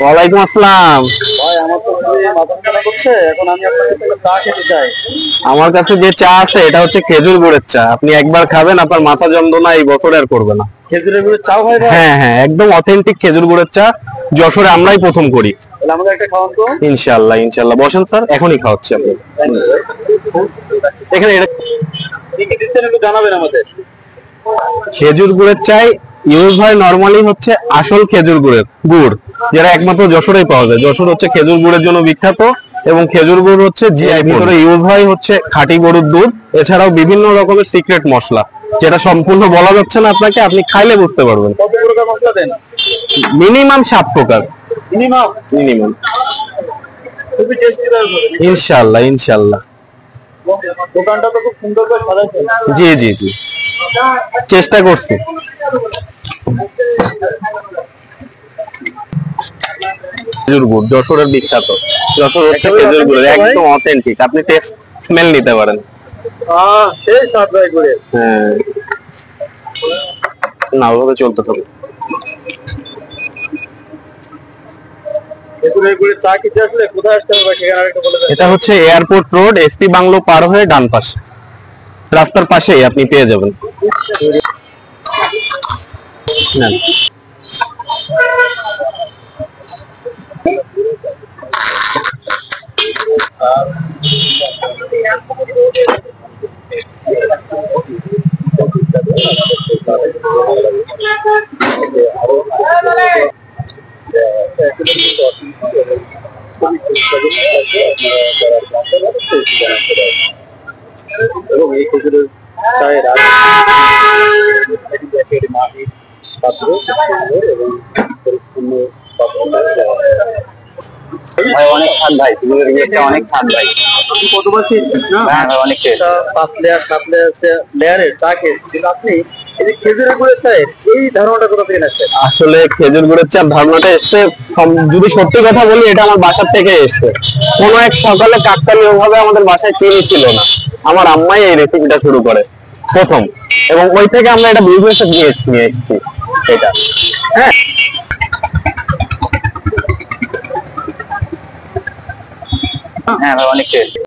ওয়ালাইকুম আসসালাম। ভাই আমার তো খুবই মাথা ব্যথা করছে, এখন আমি আপনার সাথে চা খেতে চাই। আমার কাছে যে চা আছে এটা হচ্ছে খেজুর গুড়ের চা। আপনি একবার খাবেন আপনার মাথা যন্ত্রণা এই বছরে আর করবে না। খেজুরের গুড়ের চাও হয় ভাই? হ্যাঁ হ্যাঁ, একদম অথেন্টিক খেজুর গুড়ের চা। যশোরে আমরাই প্রথম করি। তাহলে আমাদের একটা খাওয়ান তো। ইনশাআল্লাহ ইনশাআল্লাহ, বসেন স্যার, এখনই খাওয়াচ্ছি আপনি। এখানে এটা কি কি দিচ্ছেন একটু জানাবেন আমাদের। খেজুর গুড়ের চাই ইউজ হয় নরমালি হচ্ছে আসল খেজুর গুড়, যেটা একমাত্র যশোরেই পাওয়া যায়। যশোর হচ্ছে খেজুর গুড়ের জন্য বিখ্যাত, এবং খেজুর গুড় হচ্ছে জিআই ভিতরে ইউজ হয় হচ্ছে খাঁটি গরুর দুধ, এছাড়াও বিভিন্ন রকমের সিক্রেট মশলা, যেটা সম্পূর্ণ বলা যাচ্ছে না আপনাকে, আপনি খাইলে বুঝতে পারবেন। কত প্রকার মশলা দেন? মিনিমাম 7 প্রকার। মিনিমাম? মিনিমাম। খুবই টেস্টি লাগবে ইনশাআল্লাহ ইনশাআল্লাহ। দোকানটা তো খুব সুন্দর করে সাজাইছেন। জি জি জি, চেষ্টা করছি। খেজুর গুড় যশোরের বিখ্যাত। যশোর হচ্ছে খেজুর গুড় একদম অথেন্টিক, আপনি টেস্ট স্মেল নিতে পারেন। সেই স্বাদ ভাই করে। হ্যাঁ, না ওভাবে চলতে থাকবে। খেজুরের গুড়ের চা খেতে আসলে কোথায় আসতে হবে সেখানে আরেকটু বলে দেন। এটা হচ্ছে এয়ারপোর্ট রোড, এসপি বাংলো পার হয়ে ডান পাশে, রাস্তার পাশেই আপনি পেয়ে যাবেন। নেন। এবং এই খেজুরের চায়ের পাত্র এবং পরিচ্ছন্ন ভাই অনেক স্বাদ ভাই, খেজুরের গুড়টা অনেক স্বাদ ভাই। আপনি কতবার খেয়েছেন না? হ্যাঁ ভাই, অনেক টেস্ট। 5 লেয়ার 7 লেয়ারের চা খেয়েছেন, কিন্তু আপনি এই যে খেজুরের গুড়ের চায়ের এই ধারণাটা কোথা থেকে আসছে? আসলে খেজুর গুড়ের চা ধারণাটা এসছে, যদি সত্যি কথা বলি, এটা আমার বাসার থেকে এসছে। কোনো এক সকালে কাকতালীয় ভাবে আমাদের বাসায় চিনি ছিল না, আমার আম্মাই এই রেসিপিটা শুরু করে প্রথম, এবং ওই থেকে আমরা এটা বিজনেসে নিয়ে এসেছি এটা। হ্যাঁ, হ্যাঁ ভাই, অনেক টেস্ট।